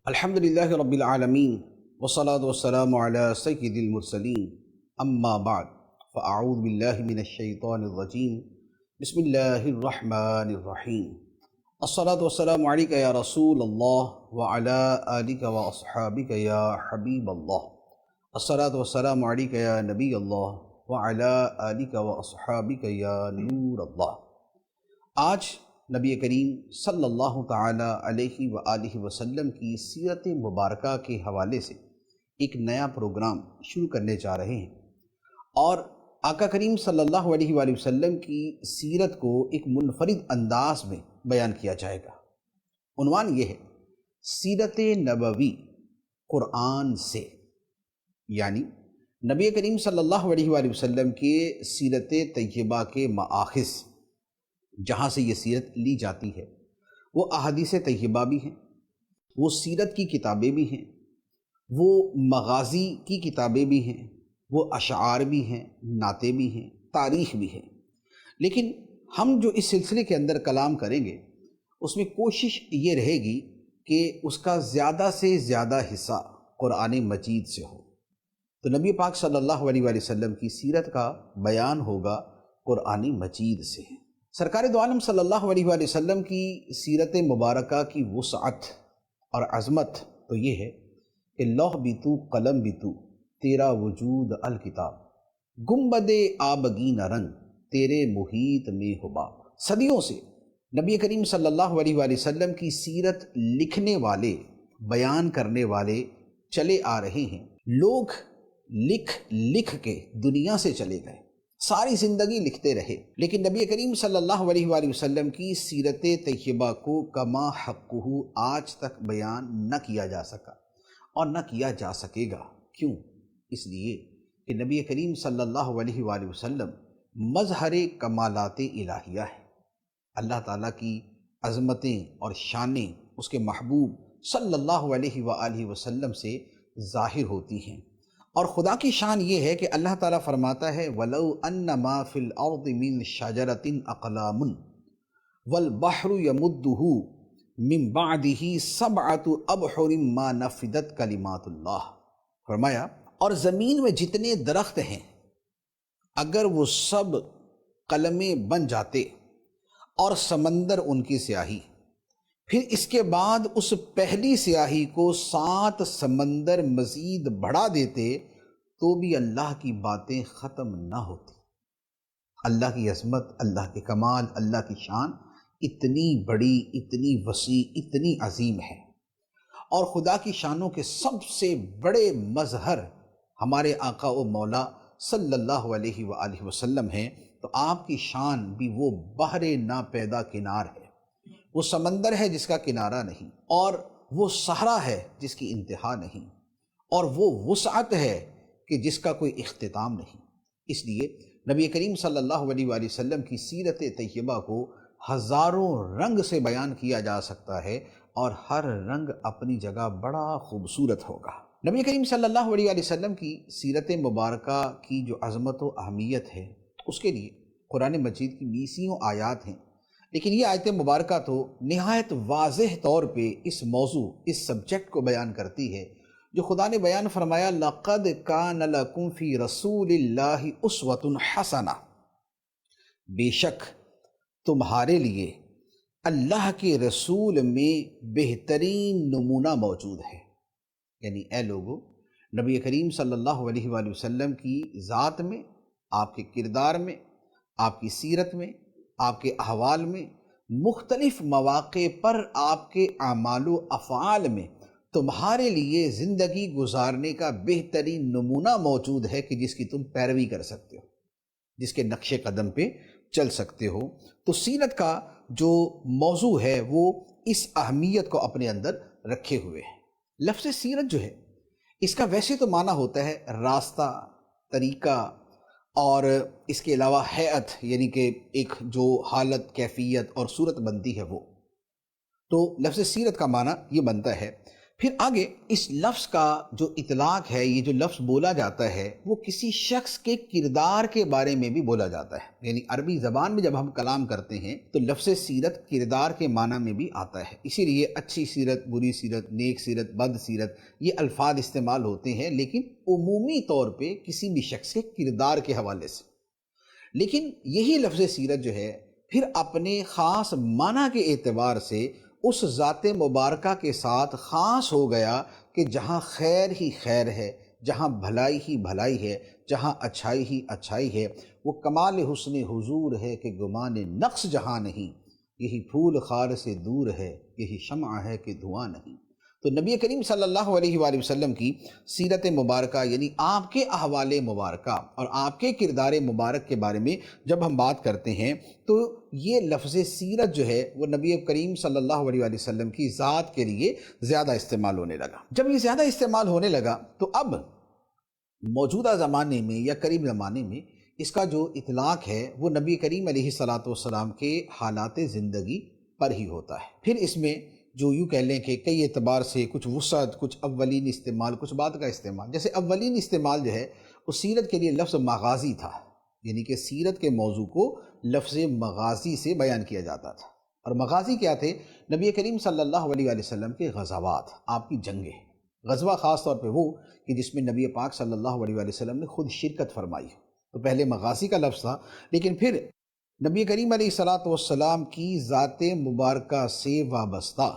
الحمد للہ رب العالمین والصلاة والسلام علی سید المرسلین اما بعد فاعوذ باللہ من الشیطان الرجیم بسم اللہ الرحمن الرحیم الصلاة والسلام علیک یا رسول اللہ وعلی آلک واصحابک یا حبیب اللہ الصلاة والسلام علیک یا نبی اللہ وعلی آلک واصحابک یا نور اللہ۔ آج نبی کریم صلی اللہ تعالی علیہ وآلہ وسلم کی سیرت مبارکہ کے حوالے سے ایک نیا پروگرام شروع کرنے جا رہے ہیں، اور آقا کریم صلی اللہ علیہ وآلہ وسلم کی سیرت کو ایک منفرد انداز میں بیان کیا جائے گا۔ عنوان یہ ہے سیرت نبوی قرآن سے، یعنی نبی کریم صلی اللہ علیہ وآلہ وسلم کے سیرت طیبہ کے مآخذ جہاں سے یہ سیرت لی جاتی ہے وہ احادیث طیبہ بھی ہیں، وہ سیرت کی کتابیں بھی ہیں، وہ مغازی کی کتابیں بھی ہیں، وہ اشعار بھی ہیں، نعتیں بھی ہیں، تاریخ بھی ہے۔ لیکن ہم جو اس سلسلے کے اندر کلام کریں گے اس میں کوشش یہ رہے گی کہ اس کا زیادہ سے زیادہ حصہ قرآن مجید سے ہو۔ تو نبی پاک صلی اللہ علیہ وآلہ وسلم کی سیرت کا بیان ہوگا قرآن مجید سے۔ سرکار دو عالم صلی اللہ علیہ وآلہ وسلم کی سیرت مبارکہ کی وسعت اور عظمت تو یہ ہے کہ لوح بھی تو قلم بھی تو تیرا وجود الکتاب، گنبد آبگین رنگ تیرے محیط میں حباب۔ صدیوں سے نبی کریم صلی اللہ علیہ وآلہ وسلم کی سیرت لکھنے والے، بیان کرنے والے چلے آ رہے ہیں۔ لوگ لکھ کے دنیا سے چلے گئے، ساری زندگی لکھتے رہے، لیکن نبی کریم صلی اللہ علیہ وآلہ وسلم کی سیرت طیبہ کو کما حقہ آج تک بیان نہ کیا جا سکا اور نہ کیا جا سکے گا۔ کیوں؟ اس لیے کہ نبی کریم صلی اللہ علیہ وآلہ وسلم مظہر کمالات الہیہ ہے۔ اللہ تعالیٰ کی عظمتیں اور شانیں اس کے محبوب صلی اللہ علیہ وآلہ وسلم سے ظاہر ہوتی ہیں، اور خدا کی شان یہ ہے کہ اللہ تعالیٰ فرماتا ہے وَلَوْ أَنَّ مَا فِي الْأَرْضِ مِنْ شَجَرَةٍ أَقْلَامٌ وَالْبَحْرُ يَمُدُّهُ مِنْ بَعْدِهِ سَبْعَةُ أَبْحُرٍ مَا نَفِدَتْ كَلِمَاتُ اللَّهِ۔ فرمایا اور زمین میں جتنے درخت ہیں اگر وہ سب قلمیں بن جاتے اور سمندر ان کی سیاہی، پھر اس کے بعد اس پہلی سیاہی کو 7 سمندر مزید بڑھا دیتے تو بھی اللہ کی باتیں ختم نہ ہوتی۔ اللہ کی عظمت، اللہ کے کمال، اللہ کی شان اتنی بڑی، اتنی وسیع، اتنی عظیم ہے، اور خدا کی شانوں کے سب سے بڑے مظہر ہمارے آقا و مولا صلی اللہ علیہ وآلہ وسلم ہیں۔ تو آپ کی شان بھی وہ بحر ناپیدا کنار ہے، وہ سمندر ہے جس کا کنارہ نہیں، اور وہ صحرا ہے جس کی انتہا نہیں، اور وہ وسعت ہے کہ جس کا کوئی اختتام نہیں۔ اس لیے نبی کریم صلی اللہ علیہ وآلہ وسلم کی سیرت طیبہ کو ہزاروں رنگ سے بیان کیا جا سکتا ہے، اور ہر رنگ اپنی جگہ بڑا خوبصورت ہوگا۔ نبی کریم صلی اللہ علیہ وآلہ وسلم کی سیرت مبارکہ کی جو عظمت و اہمیت ہے، اس کے لیے قرآن مجید کی 20 آیات ہیں، لیکن یہ آیت مبارکہ تو نہایت واضح طور پہ اس موضوع، اس سبجیکٹ کو بیان کرتی ہے جو خدا نے بیان فرمایا لَقَدْ كَانَ لَكُمْ فِي رَسُولِ اللَّهِ أُسْوَةٌ حَسَنَةٌ، بے شک تمہارے لیے اللہ کے رسول میں بہترین نمونہ موجود ہے۔ یعنی اے لوگو، نبی کریم صلی اللہ علیہ وآلہ وسلم کی ذات میں، آپ کے کردار میں، آپ کی سیرت میں، آپ کے احوال میں، مختلف مواقع پر آپ کے اعمال و افعال میں تمہارے لیے زندگی گزارنے کا بہترین نمونہ موجود ہے کہ جس کی تم پیروی کر سکتے ہو، جس کے نقش قدم پہ چل سکتے ہو۔ تو سیرت کا جو موضوع ہے وہ اس اہمیت کو اپنے اندر رکھے ہوئے ہے۔ لفظ سیرت جو ہے اس کا ویسے تو معنی ہوتا ہے راستہ، طریقہ، اور اس کے علاوہ ہیئت، یعنی کہ ایک جو حالت، کیفیت اور صورت بنتی ہے وہ۔ تو لفظ سیرت کا معنی یہ بنتا ہے پھر آگے اس لفظ کا جو اطلاق ہے، یہ جو لفظ بولا جاتا ہے وہ کسی شخص کے کردار کے بارے میں بھی بولا جاتا ہے، یعنی عربی زبان میں جب ہم کلام کرتے ہیں تو لفظ سیرت کردار کے معنی میں بھی آتا ہے، اسی لیے اچھی سیرت، بری سیرت، نیک سیرت، بد سیرت، یہ الفاظ استعمال ہوتے ہیں، لیکن عمومی طور پہ کسی بھی شخص کے کردار کے حوالے سے۔ لیکن یہی لفظ سیرت جو ہے پھر اپنے خاص معنی کے اعتبار سے اس ذات مبارکہ کے ساتھ خاص ہو گیا کہ جہاں خیر ہی خیر ہے، جہاں بھلائی ہی بھلائی ہے، جہاں اچھائی ہی اچھائی ہے، وہ کمال حسن حضور ہے کہ گمان نقص جہاں نہیں، یہی پھول خار سے دور ہے، یہی شمع ہے کہ دھواں نہیں۔ تو نبی کریم صلی اللہ علیہ وآلہ وسلم کی سیرت مبارکہ یعنی آپ کے احوال مبارکہ اور آپ کے کردار مبارک کے بارے میں جب ہم بات کرتے ہیں تو یہ لفظ سیرت جو ہے وہ نبی کریم صلی اللہ علیہ وآلہ وسلم کی ذات کے لیے زیادہ استعمال ہونے لگا۔ جب یہ زیادہ استعمال ہونے لگا تو اب موجودہ زمانے میں یا قریب زمانے میں اس کا جو اطلاق ہے وہ نبی کریم علیہ الصلوۃ والسلام کے حالات زندگی پر ہی ہوتا ہے۔ پھر اس میں جو یوں کہہ لیں کہ کئی اعتبار سے کچھ وسعت، کچھ اولین استعمال، کچھ بعد کا استعمال۔ جیسے اولین استعمال جو ہے وہ سیرت کے لیے لفظ مغازی تھا، یعنی کہ سیرت کے موضوع کو لفظ مغازی سے بیان کیا جاتا تھا۔ اور مغازی کیا تھے؟ نبی کریم صلی اللہ علیہ وآلہ وسلم کے غزوات، آپ کی جنگیں۔ غزوہ خاص طور پہ وہ کہ جس میں نبی پاک صلی اللہ علیہ وآلہ وسلم نے خود شرکت فرمائی۔ تو پہلے مغازی کا لفظ تھا، لیکن پھر نبی کریم علیہ الصلوۃ والسلام کی ذات مبارکہ سے وابستہ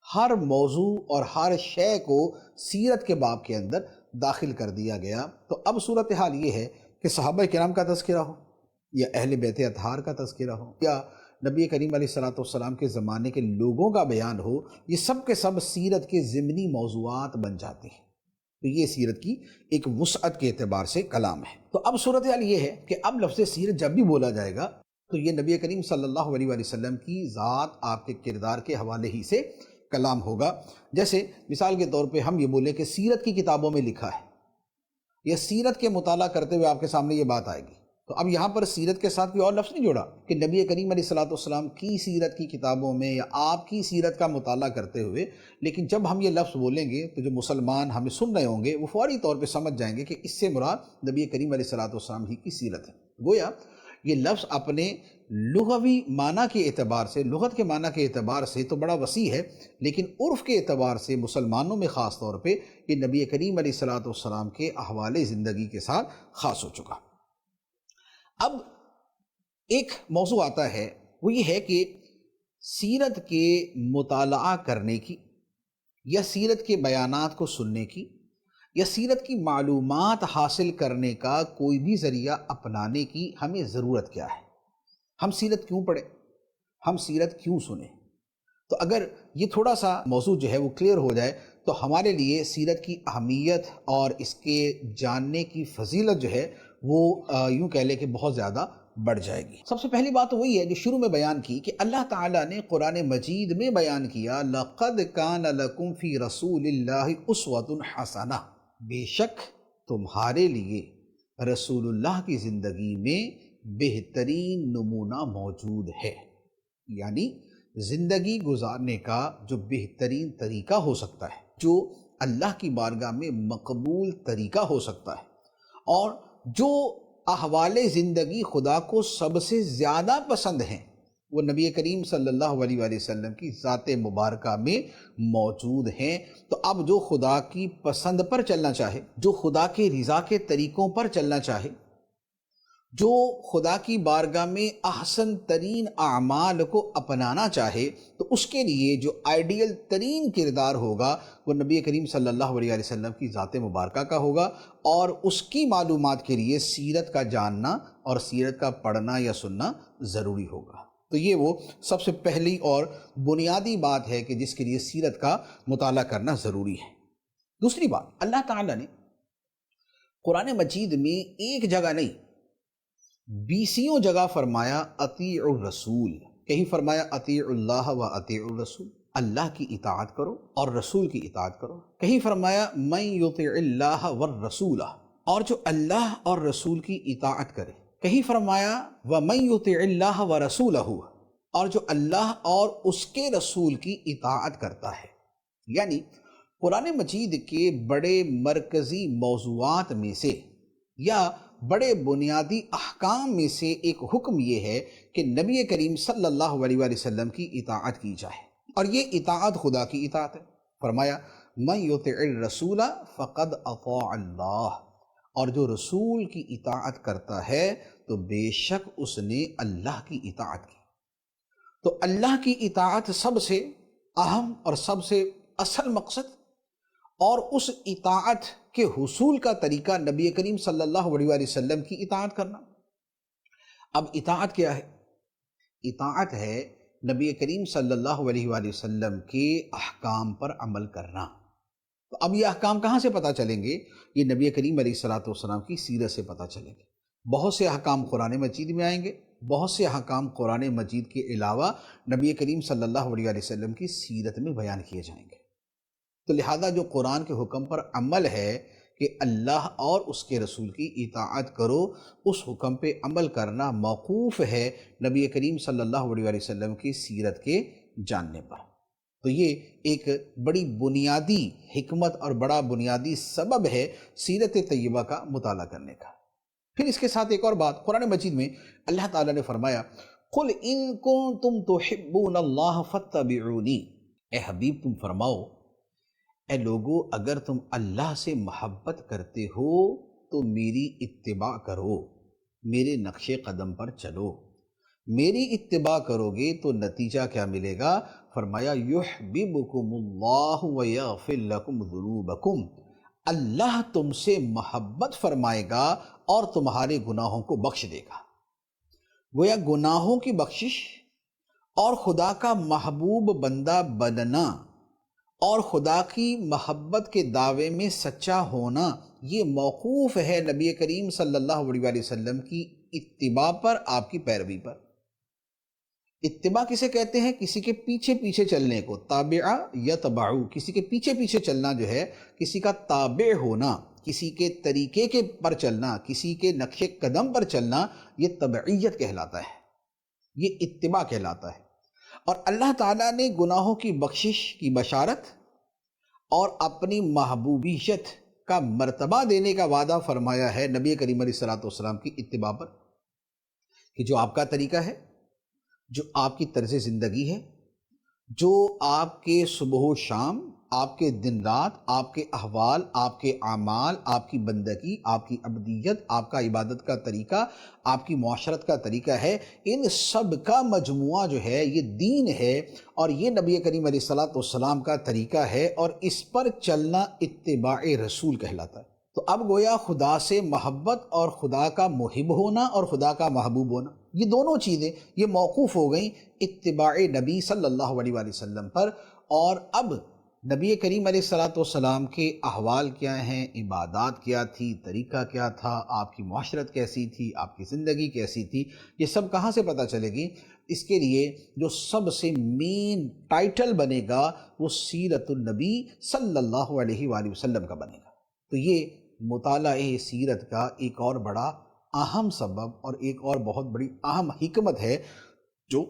ہر موضوع اور ہر شے کو سیرت کے باب کے اندر داخل کر دیا گیا۔ تو اب صورتحال یہ ہے کہ صحابہ کرام کا تذکرہ ہو یا اہل بیت اطہار کا تذکرہ ہو یا نبی کریم علیہ الصلوۃ والسلام کے زمانے کے لوگوں کا بیان ہو، یہ سب کے سب سیرت کے ضمنی موضوعات بن جاتے ہیں۔ تو یہ سیرت کی ایک وسعت کے اعتبار سے کلام ہے۔ تو اب صورتحال یہ ہے کہ اب لفظ سیرت جب بھی بولا جائے گا تو یہ نبی کریم صلی اللہ علیہ وآلہ وسلم کی ذات، آپ کے کردار کے حوالے ہی سے کلام ہوگا۔ جیسے مثال کے طور پہ ہم یہ بولیں کہ سیرت کی کتابوں میں لکھا ہے، یا سیرت کے مطالعہ کرتے ہوئے آپ کے سامنے یہ بات آئے گی، تو اب یہاں پر سیرت کے ساتھ کوئی اور لفظ نہیں جوڑا کہ نبی کریم علیہ الصلوۃ والسلام کی سیرت کی کتابوں میں یا آپ کی سیرت کا مطالعہ کرتے ہوئے۔ لیکن جب ہم یہ لفظ بولیں گے تو جو مسلمان ہمیں سن رہے ہوں گے وہ فوری طور پہ سمجھ جائیں گے کہ اس سے مراد نبی کریم علیہ الصلوۃ والسلام ہی کی سیرت ہے۔ گویا یہ لفظ اپنے لغوی معنی کے اعتبار سے، لغت کے معنی کے اعتبار سے تو بڑا وسیع ہے، لیکن عرف کے اعتبار سے مسلمانوں میں خاص طور پہ یہ نبی کریم علیہ الصلوۃ والسلام کے احوال زندگی کے ساتھ خاص ہو چکا۔ اب ایک موضوع آتا ہے، وہ یہ ہے کہ سیرت کے مطالعہ کرنے کی یا سیرت کے بیانات کو سننے کی یا سیرت کی معلومات حاصل کرنے کا کوئی بھی ذریعہ اپنانے کی ہمیں ضرورت کیا ہے؟ ہم سیرت کیوں پڑھیں؟ ہم سیرت کیوں سنیں؟ تو اگر یہ تھوڑا سا موضوع جو ہے وہ کلیئر ہو جائے تو ہمارے لیے سیرت کی اہمیت اور اس کے جاننے کی فضیلت جو ہے وہ یوں کہہ لے کہ بہت زیادہ بڑھ جائے گی۔ سب سے پہلی بات وہی ہے جو شروع میں بیان کی کہ اللہ تعالیٰ نے قرآن مجید میں بیان کیا، لَقَدْ كَانَ لَكُمْ فِي رَسُولِ اللَّهِ أُسْوَةٌ حَسَنَةٌ، بے شک تمہارے لیے رسول اللہ کی زندگی میں بہترین نمونہ موجود ہے، یعنی زندگی گزارنے کا جو بہترین طریقہ ہو سکتا ہے، جو اللہ کی بارگاہ میں مقبول طریقہ ہو سکتا ہے، اور جو احوال زندگی خدا کو سب سے زیادہ پسند ہیں، وہ نبی کریم صلی اللہ علیہ وآلہ وسلم کی ذات مبارکہ میں موجود ہیں۔ تو اب جو خدا کی پسند پر چلنا چاہے، جو خدا کے رضا کے طریقوں پر چلنا چاہے، جو خدا کی بارگاہ میں احسن ترین اعمال کو اپنانا چاہے، تو اس کے لیے جو آئیڈیل ترین کردار ہوگا وہ نبی کریم صلی اللہ علیہ وسلم کی ذات مبارکہ کا ہوگا، اور اس کی معلومات کے لیے سیرت کا جاننا اور سیرت کا پڑھنا یا سننا ضروری ہوگا۔ تو یہ وہ سب سے پہلی اور بنیادی بات ہے کہ جس کے لیے سیرت کا مطالعہ کرنا ضروری ہے۔ دوسری بات، اللہ تعالیٰ نے قرآن مجید میں ایک جگہ نہیں، 20 جگہ فرمایا اطیع الرسول، کہیں فرمایا اطیع اللہ و اطیع الرسول، اللہ کی اطاعت کرو اور رسول کی اطاعت کرو، کہیں فرمایا من یطع اللہ والرسول، اور جو اللہ اور رسول کی اطاعت کرے، کہیں فرمایا ومن یطع اللہ ورسولہ، اور جو اللہ اور اس کے رسول کی اطاعت کرتا ہے۔ یعنی قرآن مجید کے بڑے مرکزی موضوعات میں سے یا بڑے بنیادی احکام میں سے ایک حکم یہ ہے کہ نبی کریم صلی اللہ علیہ وآلہ وسلم کی اطاعت کی جائے، اور یہ اطاعت خدا کی اطاعت ہے۔ فرمایا من یطع الرسول فقد اطاع اللہ، اور جو رسول کی اطاعت کرتا ہے تو بے شک اس نے اللہ کی اطاعت کی۔ تو اللہ کی اطاعت سب سے اہم اور سب سے اصل مقصد، اور اس اطاعت کے حصول کا طریقہ نبی کریم صلی اللہ علیہ وآلہ وسلم کی اطاعت کرنا۔ اب اطاعت کیا ہے؟ اطاعت ہے نبی کریم صلی اللہ علیہ وآلہ وسلم کے احکام پر عمل کرنا۔ تو اب یہ احکام کہاں سے پتہ چلیں گے؟ یہ نبی کریم علیہ الصلوۃ والسلام کی سیرت سے پتہ چلیں گے۔ بہت سے احکام قرآن مجید میں آئیں گے، بہت سے احکام قرآن مجید کے علاوہ نبی کریم صلی اللہ علیہ وآلہ وسلم کی سیرت میں بیان کیے جائیں گے۔ تو لہذا جو قرآن کے حکم پر عمل ہے کہ اللہ اور اس کے رسول کی اطاعت کرو، اس حکم پہ عمل کرنا موقوف ہے نبی کریم صلی اللہ علیہ وآلہ وسلم کی سیرت کے جاننے پر۔ تو یہ ایک بڑی بنیادی حکمت اور بڑا بنیادی سبب ہے سیرت طیبہ کا مطالعہ کرنے کا۔ پھر اس کے ساتھ ایک اور بات، قرآن مجید میں اللہ تعالیٰ نے فرمایا قُلْ إِن كُنتُمْ تُحِبُّونَ اللَّهَ فَاتَّبِعُونِي، اے حبیب تم فرماؤ، اے لوگو اگر تم اللہ سے محبت کرتے ہو تو میری اتباع کرو، میرے نقش قدم پر چلو۔ میری اتباع کرو گے تو نتیجہ کیا ملے گا؟ فرمایا یحببکم اللہ ویغفر لکم ذنوبکم، اللہ تم سے محبت فرمائے گا اور تمہارے گناہوں کو بخش دے گا۔ گویا گناہوں کی بخشش اور خدا کا محبوب بندہ بننا اور خدا کی محبت کے دعوے میں سچا ہونا، یہ موقوف ہے نبی کریم صلی اللہ علیہ وآلہ وسلم کی اتباع پر، آپ کی پیروی پر۔ اتباع کسے کہتے ہیں؟ کسی کے پیچھے پیچھے چلنے کو، تابع یتبع، کسی کے پیچھے پیچھے چلنا جو ہے، کسی کا تابع ہونا، کسی کے طریقے کے پر چلنا، کسی کے نقش قدم پر چلنا، یہ تبعیت کہلاتا ہے، یہ اتباع کہلاتا ہے۔ اور اللہ تعالیٰ نے گناہوں کی بخشش کی بشارت اور اپنی محبوبیت کا مرتبہ دینے کا وعدہ فرمایا ہے نبی کریم علیہ الصلوۃ والسلام کی اتباع پر، کہ جو آپ کا طریقہ ہے، جو آپ کی طرز زندگی ہے، جو آپ کے صبح و شام، آپ کے دن رات، آپ کے احوال، آپ کے اعمال، آپ کی بندگی، آپ کی عبدیت، آپ کا عبادت کا طریقہ، آپ کی معاشرت کا طریقہ ہے، ان سب کا مجموعہ جو ہے یہ دین ہے، اور یہ نبی کریم علیہ الصلوۃ والسلام کا طریقہ ہے، اور اس پر چلنا اتباع رسول کہلاتا ہے۔ تو اب گویا خدا سے محبت اور خدا کا محب ہونا اور خدا کا محبوب ہونا، یہ دونوں چیزیں یہ موقوف ہو گئیں اتباع نبی صلی اللہ علیہ وآلہ وسلم پر۔ اور اب نبی کریم علیہ الصلوۃ والسلام کے احوال کیا ہیں، عبادات کیا تھی، طریقہ کیا تھا، آپ کی معاشرت کیسی تھی، آپ کی زندگی کیسی تھی، یہ سب کہاں سے پتہ چلے گی؟ اس کے لیے جو سب سے مین ٹائٹل بنے گا وہ سیرت النبی صلی اللہ علیہ وآلہ وسلم کا بنے گا۔ تو یہ مطالعہ سیرت کا ایک اور بڑا اہم سبب اور ایک اور بہت بڑی اہم حکمت ہے جو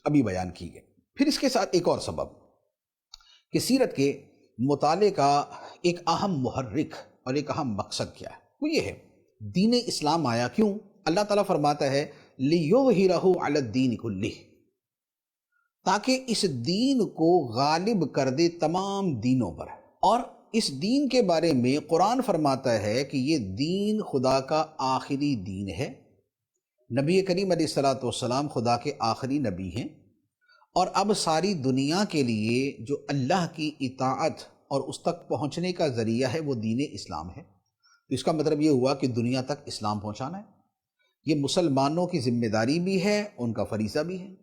ابھی بیان کی گئی۔ پھر اس کے ساتھ ایک اور سبب کہ سیرت کے مطالعے کا ایک اہم محرک اور ایک اہم مقصد کیا ہے، وہ یہ ہے دین اسلام آیا کیوں؟ اللہ تعالیٰ فرماتا ہے لِيُظْهِرَهُ عَلَى الدِّينِ كُلِّهِ، تاکہ اس دین کو غالب کر دے تمام دینوں پر۔ اور اس دین کے بارے میں قرآن فرماتا ہے کہ یہ دین خدا کا آخری دین ہے، نبی کریم علیہ الصلوۃ والسلام خدا کے آخری نبی ہیں، اور اب ساری دنیا کے لیے جو اللہ کی اطاعت اور اس تک پہنچنے کا ذریعہ ہے وہ دین اسلام ہے۔ تو اس کا مطلب یہ ہوا کہ دنیا تک اسلام پہنچانا ہے، یہ مسلمانوں کی ذمہ داری بھی ہے، ان کا فریضہ بھی ہے۔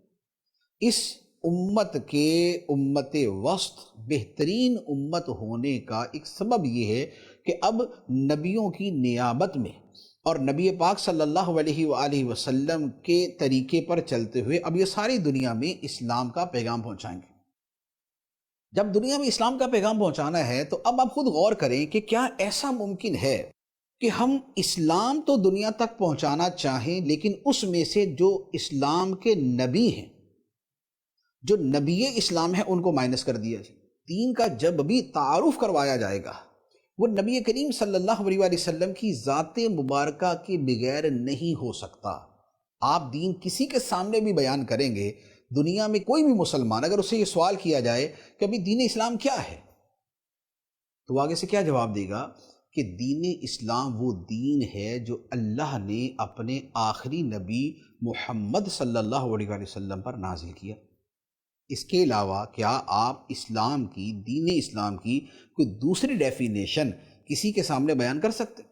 اس امت کے امت وسط بہترین امت ہونے کا ایک سبب یہ ہے کہ اب نبیوں کی نیابت میں اور نبی پاک صلی اللہ علیہ وآلہ وسلم کے طریقے پر چلتے ہوئے اب یہ ساری دنیا میں اسلام کا پیغام پہنچائیں گے۔ جب دنیا میں اسلام کا پیغام پہنچانا ہے تو اب آپ خود غور کریں کہ کیا ایسا ممکن ہے کہ ہم اسلام تو دنیا تک پہنچانا چاہیں لیکن اس میں سے جو اسلام کے نبی ہیں، جو نبی اسلام ہیں، ان کو مائنس کر دیا جائے؟ دین کا جب بھی تعارف کروایا جائے گا وہ نبی کریم صلی اللہ علیہ وآلہ وسلم کی ذات مبارکہ کے بغیر نہیں ہو سکتا۔ آپ دین کسی کے سامنے بھی بیان کریں گے، دنیا میں کوئی بھی مسلمان اگر اسے یہ سوال کیا جائے کہ ابھی دین اسلام کیا ہے، تو وہ آگے سے کیا جواب دے گا کہ دین اسلام وہ دین ہے جو اللہ نے اپنے آخری نبی محمد صلی اللہ علیہ وآلہ وسلم پر نازل کیا۔ اس کے علاوہ کیا آپ اسلام کی، دین اسلام کی کوئی دوسری ڈیفینیشن کسی کے سامنے بیان کر سکتے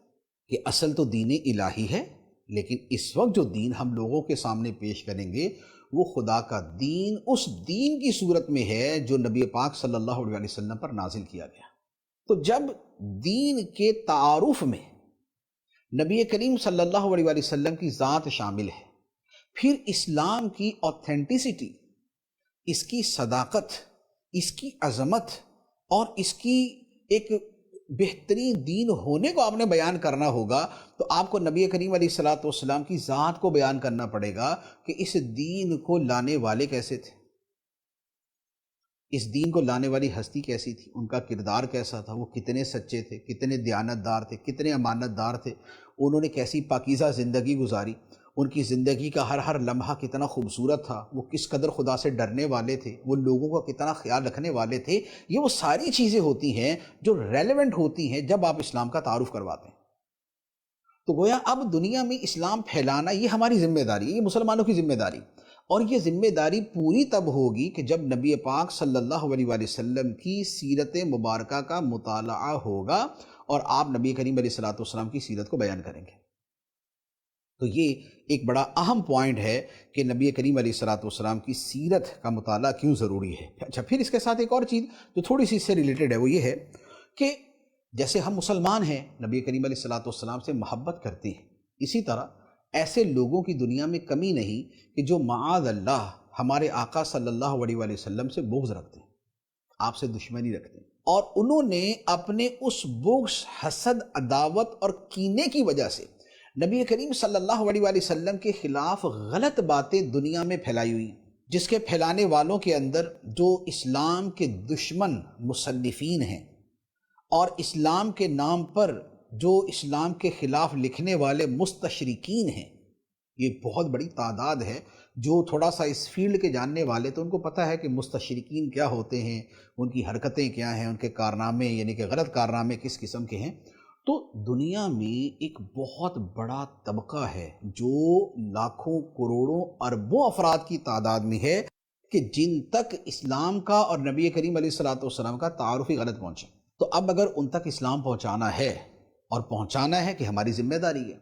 کہ اصل تو دین الہی ہے، لیکن اس وقت جو دین ہم لوگوں کے سامنے پیش کریں گے وہ خدا کا دین اس دین کی صورت میں ہے جو نبی پاک صلی اللہ علیہ وسلم پر نازل کیا گیا۔ تو جب دین کے تعارف میں نبی کریم صلی اللہ علیہ وسلم کی ذات شامل ہے، پھر اسلام کی اوتھینٹسٹی، اس کی صداقت، اس کی عظمت اور اس کی ایک بہترین دین ہونے کو آپ نے بیان کرنا ہوگا، تو آپ کو نبی کریم علیہ الصلوۃ والسلام کی ذات کو بیان کرنا پڑے گا کہ اس دین کو لانے والے کیسے تھے، اس دین کو لانے والی ہستی کیسی تھی، ان کا کردار کیسا تھا، وہ کتنے سچے تھے، کتنے دیانتدار تھے، کتنے امانت دار تھے، انہوں نے کیسی پاکیزہ زندگی گزاری، ان کی زندگی کا ہر لمحہ کتنا خوبصورت تھا، وہ کس قدر خدا سے ڈرنے والے تھے، وہ لوگوں کا کتنا خیال رکھنے والے تھے۔ یہ وہ ساری چیزیں ہوتی ہیں جو ریلیونٹ ہوتی ہیں جب آپ اسلام کا تعارف کرواتے ہیں۔ تو گویا اب دنیا میں اسلام پھیلانا یہ ہماری ذمہ داری ہے، یہ مسلمانوں کی ذمہ داری، اور یہ ذمہ داری پوری تب ہوگی کہ جب نبی پاک صلی اللہ علیہ وآلہ وسلم کی سیرت مبارکہ کا مطالعہ ہوگا اور آپ نبی کریم علیہ الصلوۃ والسلام کی سیرت کو بیان کریں گے۔ تو یہ ایک بڑا اہم پوائنٹ ہے کہ نبی کریم علیہ الصلوۃ والسلام کی سیرت کا مطالعہ کیوں ضروری ہے۔ اچھا، پھر اس کے ساتھ ایک اور چیز جو تھوڑی سی اس سے ریلیٹڈ ہے وہ یہ ہے کہ جیسے ہم مسلمان ہیں نبی کریم علیہ الصلوۃ والسلام سے محبت کرتے ہیں، اسی طرح ایسے لوگوں کی دنیا میں کمی نہیں کہ جو معاذ اللہ ہمارے آقا صلی اللہ علیہ وآلہ وسلم سے بغض رکھتے ہیں، آپ سے دشمنی رکھتے ہیں، اور انہوں نے اپنے اس بغض، حسد، عداوت اور کینے کی وجہ سے نبی کریم صلی اللہ علیہ وآلہ وسلم کے خلاف غلط باتیں دنیا میں پھیلائی ہوئی، جس کے پھیلانے والوں کے اندر جو اسلام کے دشمن مصنفین ہیں اور اسلام کے نام پر جو اسلام کے خلاف لکھنے والے مستشرقین ہیں، یہ بہت بڑی تعداد ہے۔ جو تھوڑا سا اس فیلڈ کے جاننے والے تو ان کو پتہ ہے کہ مستشرقین کیا ہوتے ہیں، ان کی حرکتیں کیا ہیں، ان کے کارنامے یعنی کہ غلط کارنامے کس قسم کے ہیں۔ تو دنیا میں ایک بہت بڑا طبقہ ہے جو لاکھوں، کروڑوں، اربوں افراد کی تعداد میں ہے کہ جن تک اسلام کا اور نبی کریم علیہ الصلوۃ والسلام کا تعارف ہی غلط پہنچا۔ تو اب اگر ان تک اسلام پہنچانا ہے اور پہنچانا ہے کہ ہماری ذمہ داری ہے،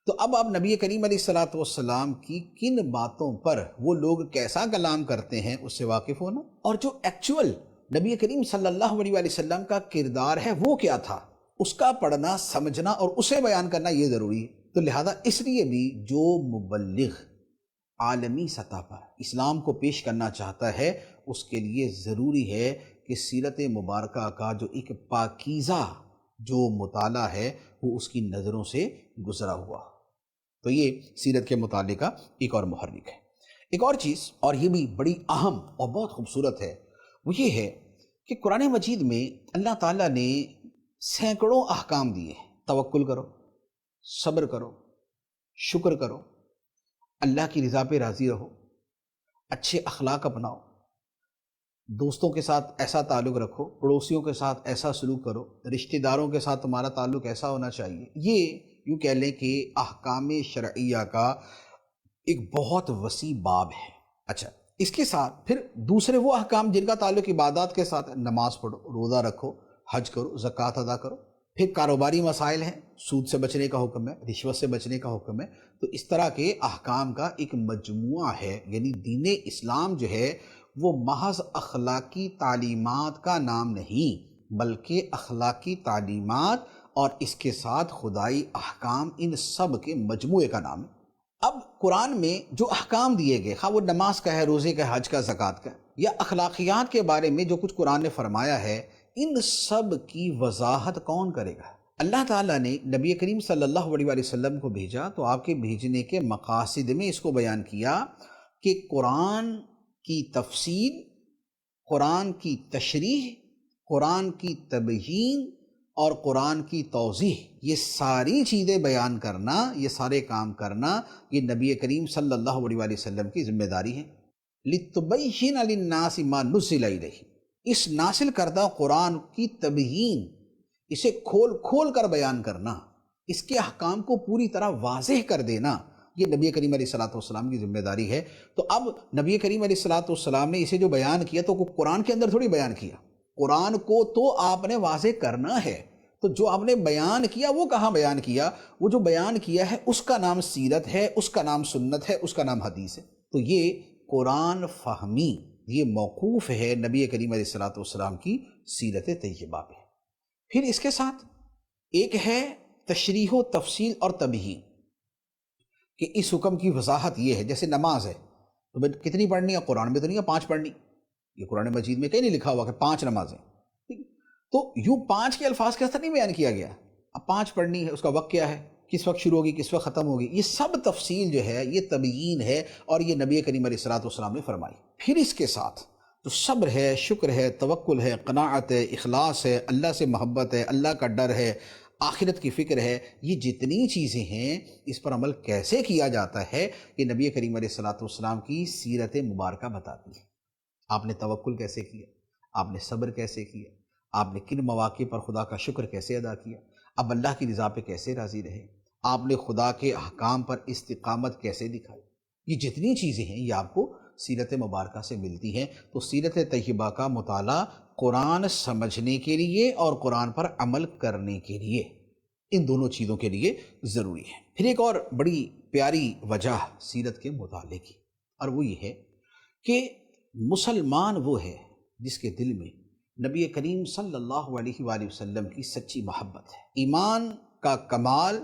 تو اب آپ نبی کریم علیہ الصلوۃ والسلام کی کن باتوں پر وہ لوگ کیسا کلام کرتے ہیں اس سے واقف ہونا، اور جو ایکچول نبی کریم صلی اللہ علیہ وآلہ وسلم کا کردار ہے وہ کیا تھا، اس کا پڑھنا، سمجھنا اور اسے بیان کرنا یہ ضروری ہے۔ تو لہذا اس لیے بھی جو مبلغ عالمی سطح پر اسلام کو پیش کرنا چاہتا ہے اس کے لیے ضروری ہے کہ سیرت مبارکہ کا جو ایک پاکیزہ جو مطالعہ ہے وہ اس کی نظروں سے گزرا ہوا۔ تو یہ سیرت کے مطالعے کا ایک اور محرک ہے۔ ایک اور چیز، اور یہ بھی بڑی اہم اور بہت خوبصورت ہے، وہ یہ ہے کہ قرآن مجید میں اللہ تعالیٰ نے سینکڑوں احکام دیے ہیں۔ توکل کرو، صبر کرو، شکر کرو، اللہ کی رضا پہ راضی رہو، اچھے اخلاق اپناؤ، دوستوں کے ساتھ ایسا تعلق رکھو، پڑوسیوں کے ساتھ ایسا سلوک کرو، رشتہ داروں کے ساتھ تمہارا تعلق ایسا ہونا چاہیے۔ یہ یوں کہہ لیں کہ احکام شرعیہ کا ایک بہت وسیع باب ہے۔ اچھا، اس کے ساتھ پھر دوسرے وہ احکام جن کا تعلق عبادات کے ساتھ، نماز پڑھو، روزہ رکھو، حج کرو، زکوٰۃ ادا کرو۔ پھر کاروباری مسائل ہیں، سود سے بچنے کا حکم ہے، رشوت سے بچنے کا حکم ہے۔ تو اس طرح کے احکام کا ایک مجموعہ ہے، یعنی دین اسلام جو ہے وہ محض اخلاقی تعلیمات کا نام نہیں بلکہ اخلاقی تعلیمات اور اس کے ساتھ خدائی احکام، ان سب کے مجموعے کا نام ہے۔ اب قرآن میں جو احکام دیے گئے، خواہ وہ نماز کا ہے، روزے کا ہے، حج کا، زکوٰۃ کا، یا اخلاقیات کے بارے میں جو کچھ قرآن نے فرمایا ہے، ان سب کی وضاحت کون کرے گا؟ اللہ تعالیٰ نے نبی کریم صلی اللہ علیہ وآلہ وسلم کو بھیجا تو آپ کے بھیجنے کے مقاصد میں اس کو بیان کیا کہ قرآن کی تفصیل، قرآن کی تشریح قرآن کی تبیین اور قرآن کی توضیح، یہ ساری چیزیں بیان کرنا، یہ سارے کام کرنا، یہ نبی کریم صلی اللہ علیہ وآلہ وسلم کی ذمہ داری ہے۔ لِتُبَيِّنَ لِلنَّاسِ مَا نُزِّلَ إِلَيْهِمْ، اس نازل کردہ قرآن کی تبیین، اسے کھول کھول کر بیان کرنا، اس کے احکام کو پوری طرح واضح کر دینا، یہ نبی کریم علیہ السلام کی ذمہ داری ہے۔ تو اب نبی کریم علیہ السلام نے اسے جو بیان کیا تو قرآن کے اندر تھوڑی بیان کیا، قرآن کو تو آپ نے واضح کرنا ہے۔ تو جو آپ نے بیان کیا وہ کہاں بیان کیا؟ وہ جو بیان کیا ہے اس کا نام سیرت ہے، اس کا نام سنت ہے، اس کا نام حدیث ہے۔ تو یہ قرآن فہمی، یہ موقوف ہے نبی کریم علیہ السلام کی سیرت طیبہ پہ۔ پھر اس کے ساتھ ایک ہے تشریح و تفصیل اور تبیین، کہ اس حکم کی وضاحت یہ ہے، جیسے نماز ہے تو کتنی پڑھنی ہے؟ قرآن میں تو نہیں ہے 5 پڑھنی، یہ قرآن مجید میں کہیں نہیں لکھا ہوا کہ 5 نمازیں، تو یوں 5 کے الفاظ کے اثر نہیں بیان کیا گیا۔ اب 5 پڑھنی ہے، اس کا وقت کیا ہے، کس وقت شروع ہوگی، کس وقت ختم ہوگی، یہ سب تفصیل جو ہے یہ تبیین ہے، اور یہ نبی کریم علیہ السلام نے فرمائی۔ پھر اس کے ساتھ تو صبر ہے، شکر ہے، توکل ہے، قناعت ہے، اخلاص ہے، اللہ سے محبت ہے، اللہ کا ڈر ہے، آخرت کی فکر ہے، یہ جتنی چیزیں ہیں اس پر عمل کیسے کیا جاتا ہے یہ نبی کریم علیہ السلام کی سیرت مبارکہ بتاتی ہے۔ آپ نے توکل کیسے کیا، آپ نے صبر کیسے کیا، آپ نے کن مواقع پر خدا کا شکر کیسے ادا کیا، اب اللہ کی رضا پہ کیسے راضی رہے، آپ نے خدا کے احکام پر استقامت کیسے دکھائی، یہ جتنی چیزیں ہیں یہ آپ کو سیرت مبارکہ سے ملتی ہیں۔ تو سیرت طیبہ کا مطالعہ قرآن سمجھنے کے لیے اور قرآن پر عمل کرنے کے لیے، ان دونوں چیزوں کے لیے ضروری ہے۔ پھر ایک اور بڑی پیاری وجہ سیرت کے مطالعے کی، اور وہ یہ ہے کہ مسلمان وہ ہے جس کے دل میں نبی کریم صلی اللہ علیہ وآلہ وسلم کی سچی محبت ہے۔ ایمان کا کمال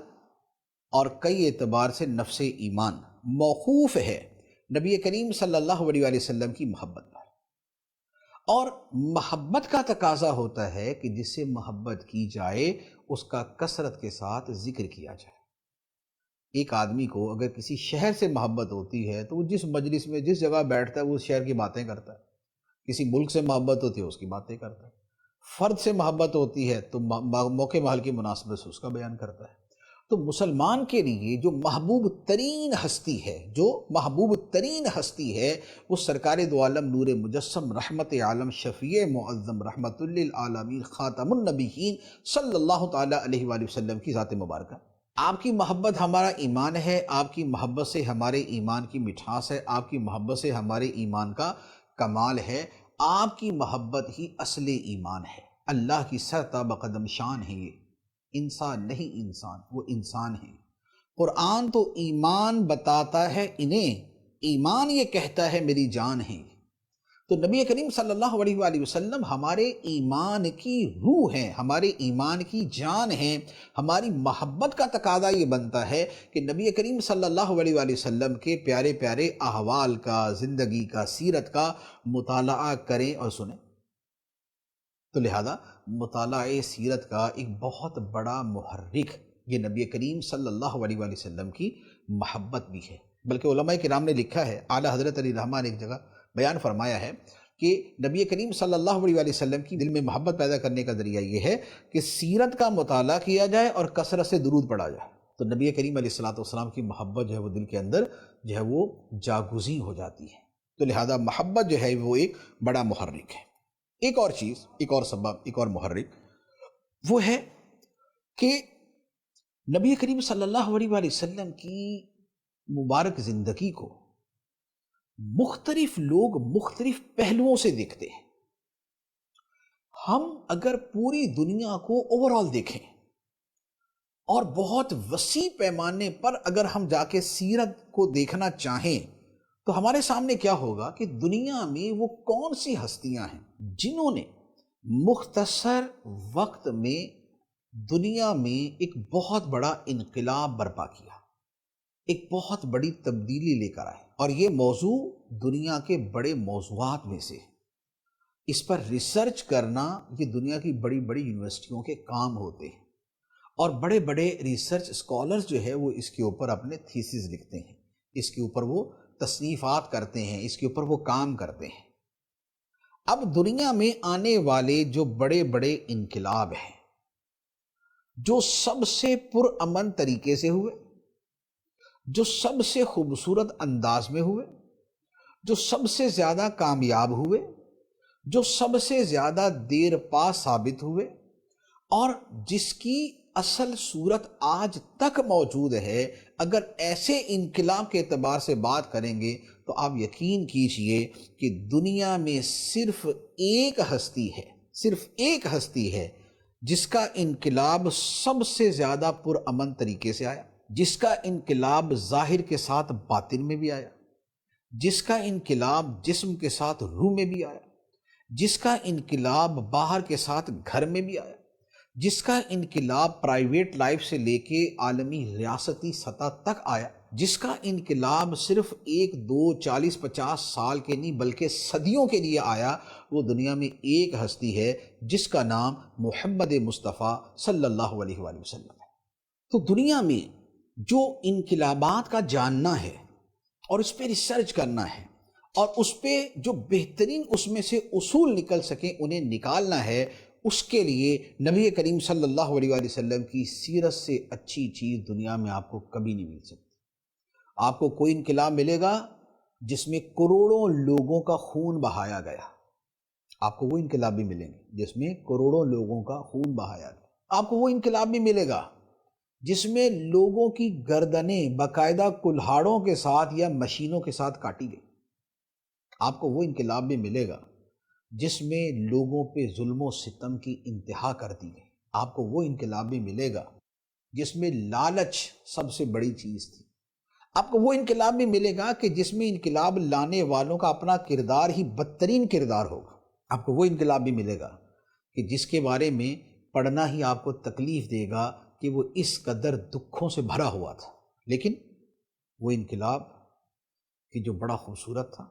اور کئی اعتبار سے نفس ایمان موقوف ہے نبی کریم صلی اللہ علیہ وآلہ وسلم کی محبت پر، اور محبت کا تقاضا ہوتا ہے کہ جس سے محبت کی جائے اس کا کثرت کے ساتھ ذکر کیا جائے۔ ایک آدمی کو اگر کسی شہر سے محبت ہوتی ہے تو وہ جس مجلس میں جس جگہ بیٹھتا ہے وہ اس شہر کی باتیں کرتا ہے، کسی ملک سے محبت ہوتی ہے اس کی باتیں کرتا ہے، فرد سے محبت ہوتی ہے تو موقع محل کی مناسبت سے اس کا بیان کرتا ہے۔ تو مسلمان کے لیے جو محبوب ترین ہستی ہے، جو محبوب ترین ہستی ہے، وہ سرکار دو عالم نور مجسم رحمت عالم شفیع معظم رحمت للعالمین خاتم النبیین صلی اللہ تعالیٰ علیہ وآلہ وسلم کی ذات مبارکہ۔ آپ کی محبت ہمارا ایمان ہے، آپ کی محبت سے ہمارے ایمان کی مٹھاس ہے، آپ کی محبت سے ہمارے ایمان کا کمال ہے، آپ کی محبت ہی اصل ایمان ہے۔ اللہ کی سرتا بقدم شان ہے، یہ انسان نہیں انسان، وہ انسان ہے۔ قرآن تو ایمان بتاتا ہے انہیں، ایمان یہ کہتا ہے میری جان ہے۔ تو نبی کریم صلی اللہ علیہ وآلہ وسلم ہمارے ایمان کی روح ہیں، ہمارے ایمان کی جان ہیں۔ ہماری محبت کا تقاضا یہ بنتا ہے کہ نبی کریم صلی اللہ علیہ وآلہ وسلم کے پیارے پیارے احوال کا، زندگی کا، سیرت کا مطالعہ کریں اور سنیں۔ تو لہذا مطالعہ سیرت کا ایک بہت بڑا محرک یہ نبی کریم صلی اللہ علیہ وآلہ وسلم کی محبت بھی ہے۔ بلکہ علماء کرام نے لکھا ہے، اعلیٰ حضرت علی رحمٰ نے ایک جگہ بیان فرمایا ہے کہ نبی کریم صلی اللہ علیہ وآلہ وسلم کی دل میں محبت پیدا کرنے کا ذریعہ یہ ہے کہ سیرت کا مطالعہ کیا جائے اور کثرت سے درود پڑھا جائے۔ تو نبی کریم علیہ السلام کی محبت جو ہے وہ دل کے اندر جو ہے وہ جاگزیں ہو جاتی ہے۔ تو لہذا محبت جو ہے وہ ایک بڑا محرک ہے۔ ایک اور چیز، ایک اور سبب، ایک اور محرک وہ ہے کہ نبی کریم صلی اللہ علیہ وآلہ وسلم کی مبارک زندگی کو مختلف لوگ مختلف پہلوؤں سے دیکھتے ہیں۔ ہم اگر پوری دنیا کو اوورآل دیکھیں اور بہت وسیع پیمانے پر اگر ہم جا کے سیرت کو دیکھنا چاہیں تو ہمارے سامنے کیا ہوگا کہ دنیا میں وہ کون سی ہستیاں ہیں جنہوں نے مختصر وقت میں دنیا میں ایک بہت بڑا انقلاب برپا کیا، ایک بہت بڑی تبدیلی لے کر آئے۔ اور یہ موضوع دنیا کے بڑے موضوعات میں سے، اس پر ریسرچ کرنا یہ دنیا کی بڑی بڑی یونیورسٹیوں کے کام ہوتے ہیں، اور بڑے بڑے ریسرچ اسکالرز جو ہے وہ اس کے اوپر اپنے تھیسز لکھتے ہیں، اس کے اوپر وہ تصنیفات کرتے ہیں، اس کے اوپر وہ کام کرتے ہیں۔ اب دنیا میں آنے والے جو بڑے بڑے انقلاب ہیں، جو سب سے پرامن طریقے سے ہوئے، جو سب سے خوبصورت انداز میں ہوئے، جو سب سے زیادہ کامیاب ہوئے، جو سب سے زیادہ دیر پا ثابت ہوئے، اور جس کی اصل صورت آج تک موجود ہے، اگر ایسے انقلاب کے اعتبار سے بات کریں گے تو آپ یقین کیجئے کہ دنیا میں صرف ایک ہستی ہے جس کا انقلاب سب سے زیادہ پرامن طریقے سے آیا، جس کا انقلاب ظاہر کے ساتھ باطن میں بھی آیا، جس کا انقلاب جسم کے ساتھ روح میں بھی آیا، جس کا انقلاب باہر کے ساتھ گھر میں بھی آیا، جس کا انقلاب پرائیویٹ لائف سے لے کے عالمی ریاستی سطح تک آیا، جس کا انقلاب صرف 1 2 40 50 سال کے نہیں بلکہ صدیوں کے لیے آیا، وہ دنیا میں ایک ہستی ہے جس کا نام محمد مصطفیٰ صلی اللہ علیہ وآلہ وسلم ہے۔ تو دنیا میں جو انقلابات کا جاننا ہے اور اس پہ ریسرچ کرنا ہے اور اس پہ جو بہترین اس میں سے اصول نکل سکیں انہیں نکالنا ہے، اس کے لیے نبی کریم صلی اللہ علیہ وآلہ وسلم کی سیرت سے اچھی چیز دنیا میں آپ کو کبھی نہیں مل سکتی۔ آپ کو کوئی انقلاب ملے گا جس میں کروڑوں لوگوں کا خون بہایا گیا، آپ کو وہ انقلاب بھی ملیں گے جس میں کروڑوں لوگوں کا خون بہایا گیا۔ آپ کو وہ انقلاب بھی ملے گا جس میں لوگوں کی گردنیں باقاعدہ کلہاڑوں کے ساتھ یا مشینوں کے ساتھ کاٹی گئی۔ آپ کو وہ انقلاب بھی ملے گا جس میں لوگوں پہ ظلم و ستم کی انتہا کر دی گئی۔ آپ کو وہ انقلاب بھی ملے گا جس میں لالچ سب سے بڑی چیز تھی۔ آپ کو وہ انقلاب بھی ملے گا کہ جس میں انقلاب لانے والوں کا اپنا کردار ہی بدترین کردار ہوگا۔ آپ کو وہ انقلاب بھی ملے گا کہ جس کے بارے میں پڑھنا ہی آپ کو تکلیف دے گا کہ وہ اس قدر دکھوں سے بھرا ہوا تھا، لیکن وہ انقلاب کہ جو بڑا خوبصورت تھا،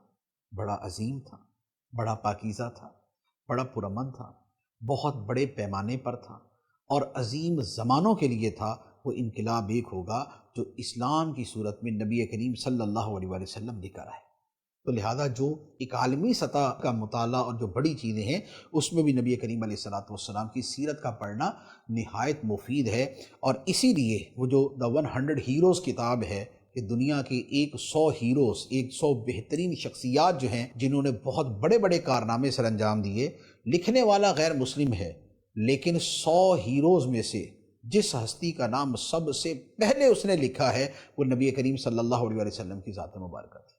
بڑا عظیم تھا، بڑا پاکیزہ تھا، بڑا پرامن تھا، بہت بڑے پیمانے پر تھا اور عظیم زمانوں کے لیے تھا، وہ انقلاب ایک ہوگا جو اسلام کی صورت میں نبی کریم صلی اللہ علیہ وآلہ وسلم لے کر آئے۔ تو لہذا جو ایک عالمی سطح کا مطالعہ اور جو بڑی چیزیں ہیں اس میں بھی نبی کریم علیہ السلام کی سیرت کا پڑھنا نہایت مفید ہے، اور اسی لیے وہ جو دا 100 ہیروز کتاب ہے کہ دنیا کے 100 ہیروز، 100 بہترین شخصیات جو ہیں جنہوں نے بہت بڑے بڑے کارنامے سر انجام دیے، لکھنے والا غیر مسلم ہے، لیکن 100 ہیروز میں سے جس ہستی کا نام سب سے پہلے اس نے لکھا ہے وہ نبی کریم صلی اللہ علیہ وسلم کی ذات مبارکہ تھی۔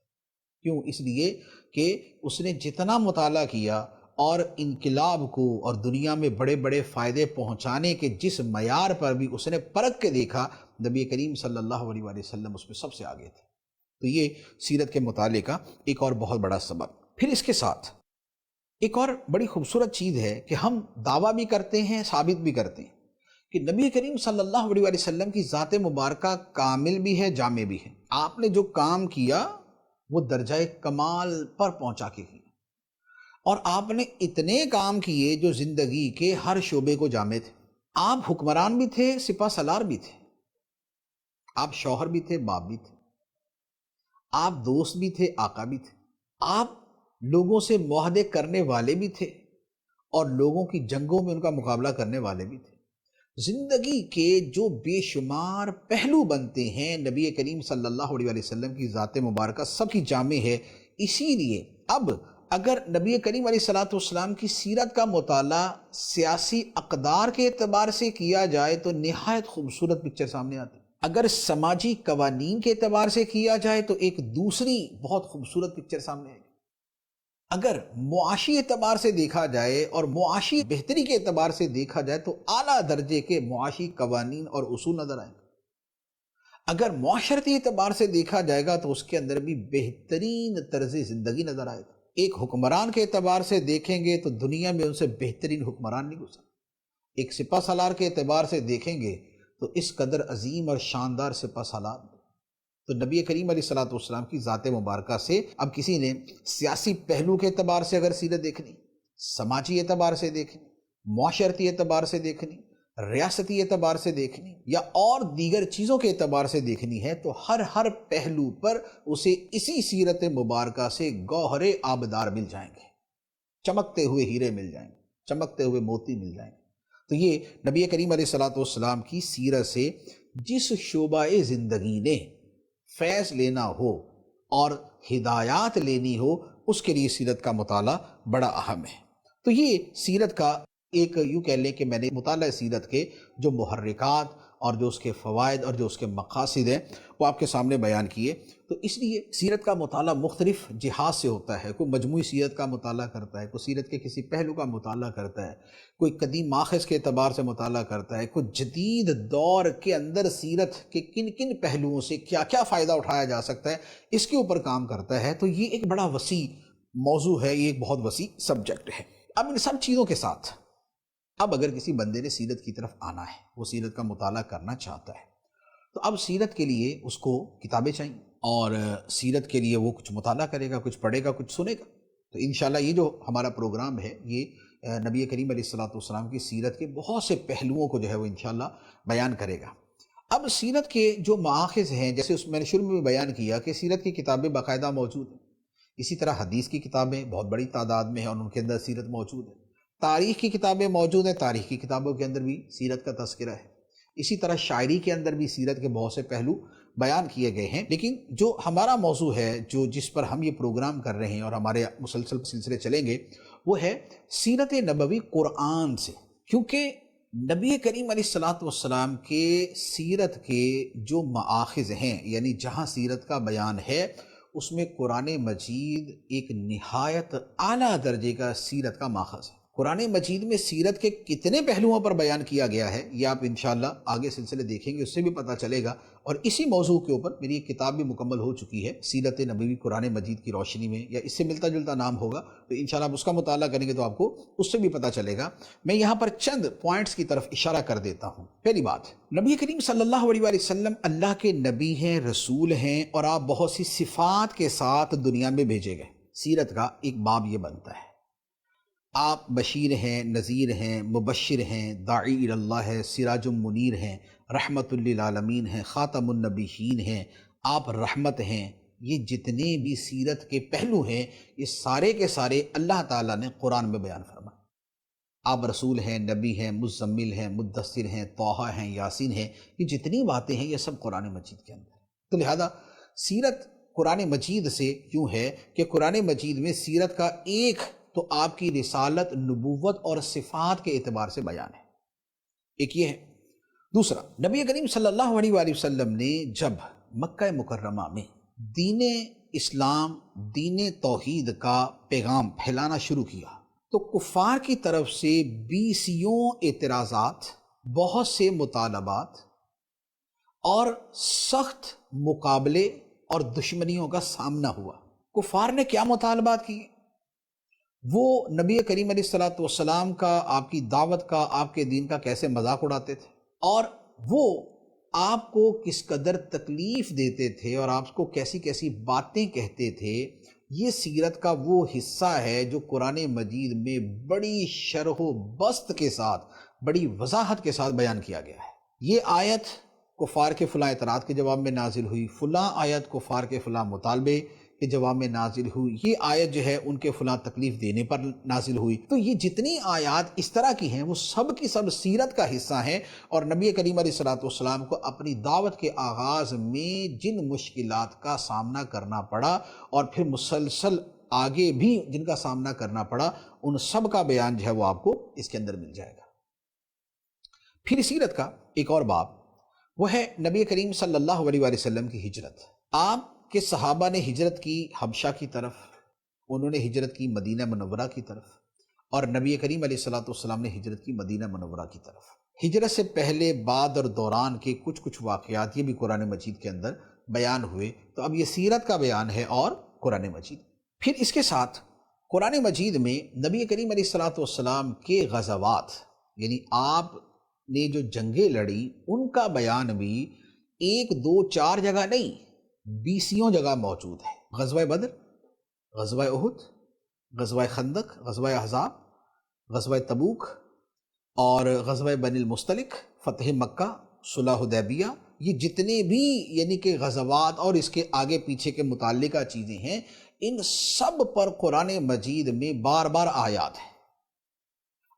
کیوں؟ اس لیے کہ اس نے جتنا مطالعہ کیا اور انقلاب کو اور دنیا میں بڑے بڑے فائدے پہنچانے کے جس معیار پر بھی اس نے پرکھ کے دیکھا، نبی کریم صلی اللہ علیہ وآلہ وسلم اس میں سب سے آگے تھے۔ تو یہ سیرت کے مطالعے کا ایک اور بہت بڑا سبب۔ پھر اس کے ساتھ ایک اور بڑی خوبصورت چیز ہے کہ ہم دعویٰ بھی کرتے ہیں، ثابت بھی کرتے ہیں کہ نبی کریم صلی اللہ علیہ وآلہ وسلم کی ذات مبارکہ کامل بھی ہے، جامع بھی ہے۔ آپ نے جو کام کیا وہ درجہ کمال پر پہنچا کے کیا، اور آپ نے اتنے کام کیے جو زندگی کے ہر شعبے کو جامع تھے۔ آپ حکمران بھی تھے، سپہ سالار بھی تھے، آپ شوہر بھی تھے، باپ بھی تھے، آپ دوست بھی تھے، آقا بھی تھے، آپ لوگوں سے معاہدے کرنے والے بھی تھے اور لوگوں کی جنگوں میں ان کا مقابلہ کرنے والے بھی تھے۔ زندگی کے جو بے شمار پہلو بنتے ہیں نبی کریم صلی اللہ علیہ وسلم کی ذات مبارکہ سب کی جامع ہے۔ اسی لیے اب اگر نبی کریم علیہ السلام کی سیرت کا مطالعہ سیاسی اقدار کے اعتبار سے کیا جائے تو نہایت خوبصورت پکچر سامنے آتی ہے، اگر سماجی قوانین کے اعتبار سے کیا جائے تو ایک دوسری بہت خوبصورت پکچر سامنے آئے گی، اگر معاشی اعتبار سے دیکھا جائے اور معاشی بہتری کے اعتبار سے دیکھا جائے تو اعلیٰ درجے کے معاشی قوانین اور اصول نظر آئیں گے، اگر معاشرتی اعتبار سے دیکھا جائے گا تو اس کے اندر بھی بہترین طرز زندگی نظر آئے گا۔ ایک حکمران کے اعتبار سے دیکھیں گے تو دنیا میں ان سے بہترین حکمران نہیں گزرا، ایک سپہ سالار کے اعتبار سے دیکھیں گے تو اس قدر عظیم اور شاندار سپہ سالار۔ تو نبی کریم علیہ السلام کی ذات مبارکہ سے اب کسی نے سیاسی پہلو کے اعتبار سے اگر سیرت دیکھنی، سماجی اعتبار سے دیکھنی، معاشرتی اعتبار سے دیکھنی، ریاستی اعتبار سے دیکھنی یا اور دیگر چیزوں کے اعتبار سے دیکھنی ہے تو ہر پہلو پر اسے اسی سیرت مبارکہ سے گوہر آبدار مل جائیں گے۔ چمکتے ہوئے ہیرے مل جائیں گے، چمکتے ہوئے موتی مل جائیں گے۔ تو یہ نبی کریم علیہ الصلوۃ والسلام کی سیرت سے جس شعبہ زندگی نے فیض لینا ہو اور ہدایات لینی ہو، اس کے لیے سیرت کا مطالعہ بڑا اہم ہے۔ تو یہ سیرت کا ایک یوں کہہ لیں کہ میں نے مطالعہ سیرت کے جو محرکات اور جو اس کے فوائد اور جو اس کے مقاصد ہیں وہ آپ کے سامنے بیان کیے۔ تو اس لیے سیرت کا مطالعہ مختلف جہات سے ہوتا ہے، کوئی مجموعی سیرت کا مطالعہ کرتا ہے، کوئی سیرت کے کسی پہلو کا مطالعہ کرتا ہے، کوئی قدیم ماخذ کے اعتبار سے مطالعہ کرتا ہے، کوئی جدید دور کے اندر سیرت کے کن کن پہلوؤں سے کیا کیا فائدہ اٹھایا جا سکتا ہے اس کے اوپر کام کرتا ہے۔ تو یہ ایک بڑا وسیع موضوع ہے، یہ ایک بہت وسیع سبجیکٹ ہے۔ اب ان سب چیزوں کے ساتھ اب اگر کسی بندے نے سیرت کی طرف آنا ہے، وہ سیرت کا مطالعہ کرنا چاہتا ہے، تو اب سیرت کے لیے اس کو کتابیں چاہیے، اور سیرت کے لیے وہ کچھ مطالعہ کرے گا، کچھ پڑھے گا، کچھ سنے گا۔ تو انشاءاللہ یہ جو ہمارا پروگرام ہے یہ نبی کریم علیہ الصلوۃ والسلام کی سیرت کے بہت سے پہلوؤں کو جو ہے وہ انشاءاللہ بیان کرے گا۔ اب سیرت کے جو مآخذ ہیں، جیسے میں نے شروع میں بھی بیان کیا کہ سیرت کی کتابیں باقاعدہ موجود ہیں، اسی طرح حدیث کی کتابیں بہت بڑی تعداد میں ہیں اور ان کے اندر سیرت موجود ہے، تاریخ کی کتابیں موجود ہیں، تاریخ کی کتابوں کے اندر بھی سیرت کا تذکرہ ہے، اسی طرح شاعری کے اندر بھی سیرت کے بہت سے پہلو بیان کیے گئے ہیں۔ لیکن جو ہمارا موضوع ہے، جس پر ہم یہ پروگرام کر رہے ہیں اور ہمارے مسلسل سلسلے چلیں گے، وہ ہے سیرت نبوی قرآن سے، کیونکہ نبی کریم علیہ الصلوۃ والسلام کے سیرت کے جو مآخذ ہیں، یعنی جہاں سیرت کا بیان ہے، اس میں قرآن مجید ایک نہایت اعلیٰ درجے کا سیرت کا ماخذ ہے۔ قرآن مجید میں سیرت کے کتنے پہلوؤں پر بیان کیا گیا ہے یہ آپ انشاءاللہ آگے سلسلے دیکھیں گے، اس سے بھی پتہ چلے گا۔ اور اسی موضوع کے اوپر میری ایک کتاب بھی مکمل ہو چکی ہے، سیرت نبوی قرآن مجید کی روشنی میں، یا اس سے ملتا جلتا نام ہوگا، تو انشاءاللہ آپ اس کا مطالعہ کریں گے تو آپ کو اس سے بھی پتہ چلے گا۔ میں یہاں پر چند پوائنٹس کی طرف اشارہ کر دیتا ہوں۔ پہلی بات، نبی کریم صلی اللہ علیہ وآلہ وسلم اللہ کے نبی ہیں، رسول ہیں، اور آپ بہت سی صفات کے ساتھ دنیا میں بھیجے گئے۔ سیرت کا ایک باب یہ بنتا ہے، آپ بشیر ہیں، نذیر ہیں، مبشر ہیں، داعی اللہ ہے، سراج منیر ہیں، رحمت للعالمین ہیں، خاتم النبیین ہیں، آپ رحمت ہیں۔ یہ جتنے بھی سیرت کے پہلو ہیں یہ سارے کے سارے اللہ تعالیٰ نے قرآن میں بیان فرمائے۔ آپ رسول ہیں، نبی ہیں، مزمل ہیں، مدثر ہیں، طٰہٰ ہیں، یاسین ہیں، یہ جتنی باتیں ہیں یہ سب قرآن مجید کے اندر ہیں۔ تو لہذا سیرت قرآن مجید سے یوں ہے کہ قرآن مجید میں سیرت کا ایک تو آپ کی رسالت، نبوت اور صفات کے اعتبار سے بیان ہے، ایک یہ ہے۔ دوسرا، نبی کریم صلی اللہ علیہ وآلہ وسلم نے جب مکہ مکرمہ میں دین اسلام، دین توحید کا پیغام پھیلانا شروع کیا تو کفار کی طرف سے بیسیوں اعتراضات، بہت سے مطالبات اور سخت مقابلے اور دشمنیوں کا سامنا ہوا۔ کفار نے کیا مطالبات کیے؟ وہ نبی کریم علیہ الصلوۃ والسلام کا، آپ کی دعوت کا، آپ کے دین کا کیسے مذاق اڑاتے تھے، اور وہ آپ کو کس قدر تکلیف دیتے تھے اور آپ کو کیسی کیسی باتیں کہتے تھے۔ یہ سیرت کا وہ حصہ ہے جو قرآن مجید میں بڑی شرح و بسط کے ساتھ، بڑی وضاحت کے ساتھ بیان کیا گیا ہے۔ یہ آیت کفار کے فلاں اعتراض کے جواب میں نازل ہوئی، فلاں آیت کفار کے فلاں مطالبے کے جواب میں نازل ہوئی، یہ آیت جو ہے ان کے فلاں تکلیف دینے پر نازل ہوئی۔ تو یہ جتنی آیات اس طرح کی ہیں وہ سب کی سب سیرت کا حصہ ہیں، اور نبی کریم علیہ الصلوۃ والسلام کو اپنی دعوت کے آغاز میں جن مشکلات کا سامنا کرنا پڑا اور پھر مسلسل آگے بھی جن کا سامنا کرنا پڑا، ان سب کا بیان جو ہے وہ آپ کو اس کے اندر مل جائے گا۔ پھر سیرت کا ایک اور باب وہ ہے نبی کریم صلی اللہ علیہ وآلہ وسلم کی ہجرت۔ آپ کہ صحابہ نے ہجرت کی حبشہ کی طرف، انہوں نے ہجرت کی مدینہ منورہ کی طرف، اور نبی کریم علیہ الصلوۃ والسلام نے ہجرت کی مدینہ منورہ کی طرف۔ ہجرت سے پہلے، بعد اور دوران کے کچھ واقعات یہ بھی قرآن مجید کے اندر بیان ہوئے۔ تو اب یہ سیرت کا بیان ہے اور قرآن مجید۔ پھر اس کے ساتھ قرآن مجید میں نبی کریم علیہ الصلوۃ والسلام کے غزوات، یعنی آپ نے جو جنگیں لڑی ان کا بیان بھی ایک دو چار جگہ نہیں، بیسیوں جگہ موجود ہے۔ غزوہ بدر، غزوہ احد، غزوہ خندق، غزوہ احزاب، غزوہ تبوک، اور غزوہ بنی المصطلق، فتح مکہ، صلح حدیبیہ، یہ جتنے بھی یعنی کہ غزوات اور اس کے آگے پیچھے کے متعلقہ چیزیں ہیں، ان سب پر قرآن مجید میں بار بار آیات ہیں۔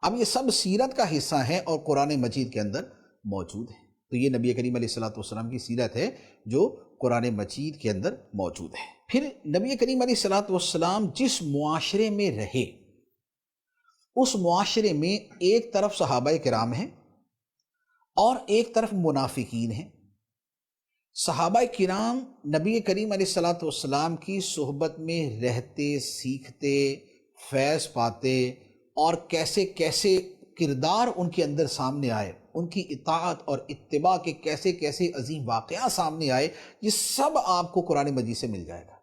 اب یہ سب سیرت کا حصہ ہیں اور قرآن مجید کے اندر موجود ہیں۔ تو یہ نبی کریم علیہ الصلوۃ والسلام کی سیرت ہے جو قرآن مجید کے اندر موجود ہے۔ پھر نبی کریم علیہ الصلوۃ والسلام جس معاشرے میں رہے، اس معاشرے میں ایک طرف صحابہ کرام ہیں اور ایک طرف منافقین ہیں۔ صحابہ کرام نبی کریم علیہ الصلوۃ والسلام کی صحبت میں رہتے، سیکھتے، فیض پاتے، اور کیسے کیسے کردار ان کے اندر سامنے آئے، ان کی اطاعت اور اتباع کے کیسے کیسے عظیم واقعات سامنے آئے، یہ سب آپ کو قرآن مجید سے مل جائے گا۔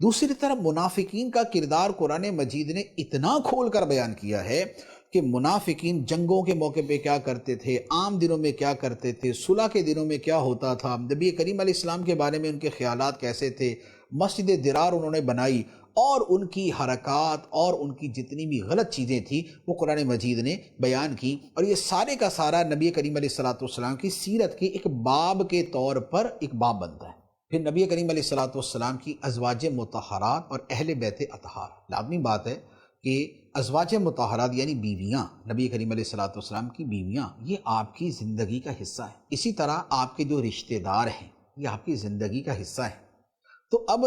دوسری طرف منافقین کا کردار قرآن مجید نے اتنا کھول کر بیان کیا ہے کہ منافقین جنگوں کے موقع پہ کیا کرتے تھے، عام دنوں میں کیا کرتے تھے، صلح کے دنوں میں کیا ہوتا تھا، نبی کریم علیہ السلام کے بارے میں ان کے خیالات کیسے تھے، مسجد درار انہوں نے بنائی، اور ان کی حرکات اور ان کی جتنی بھی غلط چیزیں تھیں وہ قرآن مجید نے بیان کی، اور یہ سارے کا سارا نبی کریم علیہ الصلوۃ والسلام کی سیرت کے ایک باب کے طور پر ایک باب بنتا ہے۔ پھر نبی کریم علیہ الصلوۃ والسلام کی ازواج مطہرات اور اہل بیت اطہار، لازمی بات ہے کہ ازواج مطہرات یعنی بیویاں، نبی کریم علیہ الصلوۃ والسلام کی بیویاں، یہ آپ کی زندگی کا حصہ ہے۔ اسی طرح آپ کے جو رشتہ دار ہیں یہ آپ کی زندگی کا حصہ ہے۔ تو اب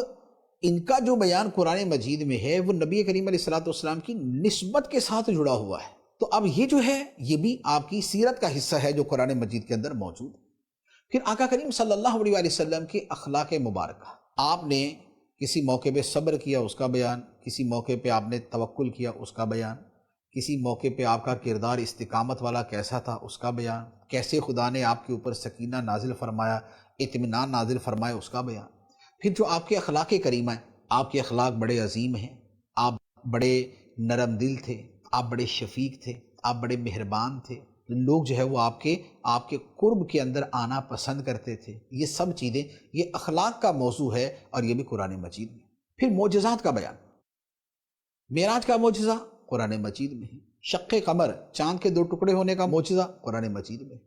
ان کا جو بیان قرآن مجید میں ہے وہ نبی کریم علیہ الصلوۃ والسلام کی نسبت کے ساتھ جڑا ہوا ہے۔ تو اب یہ جو ہے یہ بھی آپ کی سیرت کا حصہ ہے جو قرآن مجید کے اندر موجود ہے۔ پھر آقا کریم صلی اللہ علیہ وسلم کے اخلاق مبارکہ، آپ نے کسی موقع پہ صبر کیا اس کا بیان، کسی موقع پہ آپ نے توکل کیا اس کا بیان، کسی موقع پہ آپ کا کردار استقامت والا کیسا تھا اس کا بیان، کیسے خدا نے آپ کے اوپر سکینہ نازل فرمایا، اطمینان نازل فرمایا اس کا بیان۔ پھر جو آپ کے اخلاق کریمہ ہیں، آپ کے اخلاق بڑے عظیم ہیں، آپ بڑے نرم دل تھے، آپ بڑے شفیق تھے، آپ بڑے مہربان تھے، لوگ جو ہے وہ آپ کے قرب کے اندر آنا پسند کرتے تھے۔ یہ سب چیزیں یہ اخلاق کا موضوع ہے اور یہ بھی قرآن مجید میں۔ پھر معجزات کا بیان، معراج کا معجزہ قرآن مجید میں ہے، شق قمر چاند کے 2 ٹکڑے ہونے کا معجزہ قرآن مجید میں ہے،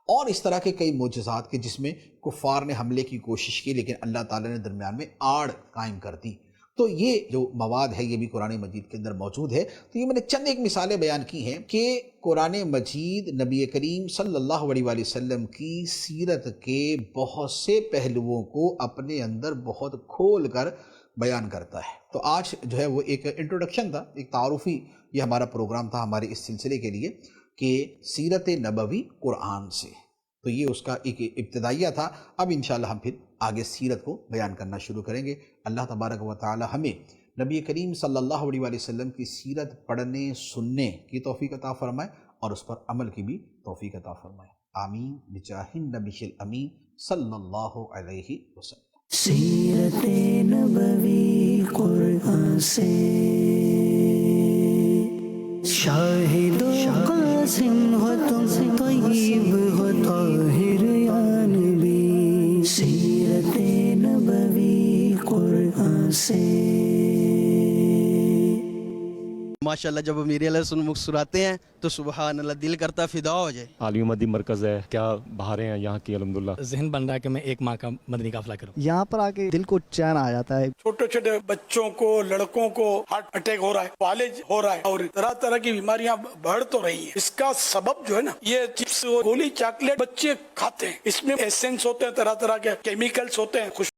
اور اس طرح کے کئی معجزات کے جس میں کفار نے حملے کی کوشش کی لیکن اللہ تعالیٰ نے درمیان میں آڑ قائم کر دی۔ تو یہ جو مواد ہے یہ بھی قرآن مجید کے اندر موجود ہے۔ تو یہ میں نے چند ایک مثالیں بیان کی ہیں کہ قرآن مجید نبی کریم صلی اللہ علیہ وآلہ وسلم کی سیرت کے بہت سے پہلوؤں کو اپنے اندر بہت کھول کر بیان کرتا ہے۔ تو آج جو ہے وہ ایک انٹروڈکشن تھا، ایک تعارفی یہ ہمارا پروگرام تھا ہمارے اس سلسلے کے لیے کہ سیرت نبوی قرآن سے، تو یہ اس کا ایک ابتدائیہ تھا۔ اب انشاءاللہ ہم پھر آگے سیرت کو بیان کرنا شروع کریں گے۔ اللہ تبارک و تعالی ہمیں نبی کریم صلی اللہ علیہ وآلہ وسلم کی سیرت پڑھنے سننے کی توفیق عطا فرمائے اور اس پر عمل کی بھی توفیق عطا فرمائے، آمین بجاہ النبی الامین صلی اللہ علیہ وسلم۔ سیرت نبوی قرآن سے شاہد و قاسم ہو تم، طیب ہو طاہر یا نبی، سیرت نبوی قرآن سے۔ ماشاءاللہ جب میرے اللہ سن مسکراتے ہیں تو سبحان اللہ دل کرتا فدا ہو جائے۔ عالمی مدی مرکز ہے، کیا بہاریں ہیں یہاں کی الحمدللہ۔ ذہن بن رہا ہے کہ میں ایک ماہ کا مدنی قافلہ کروں۔ یہاں پر آ کے دل کو چین آ جاتا ہے۔ چھوٹے چھوٹے بچوں کو، لڑکوں کو ہارٹ اٹیک ہو رہا ہے، فالج ہو رہا ہے، اور طرح طرح کی بیماریاں بڑھ تو رہی ہیں۔ اس کا سبب جو ہے نا یہ چپس، گولی، چاکلیٹ بچے کھاتے ہیں، اس میں ایسنس ہوتے ہیں، طرح طرح کے کیمیکلز ہوتے ہیں،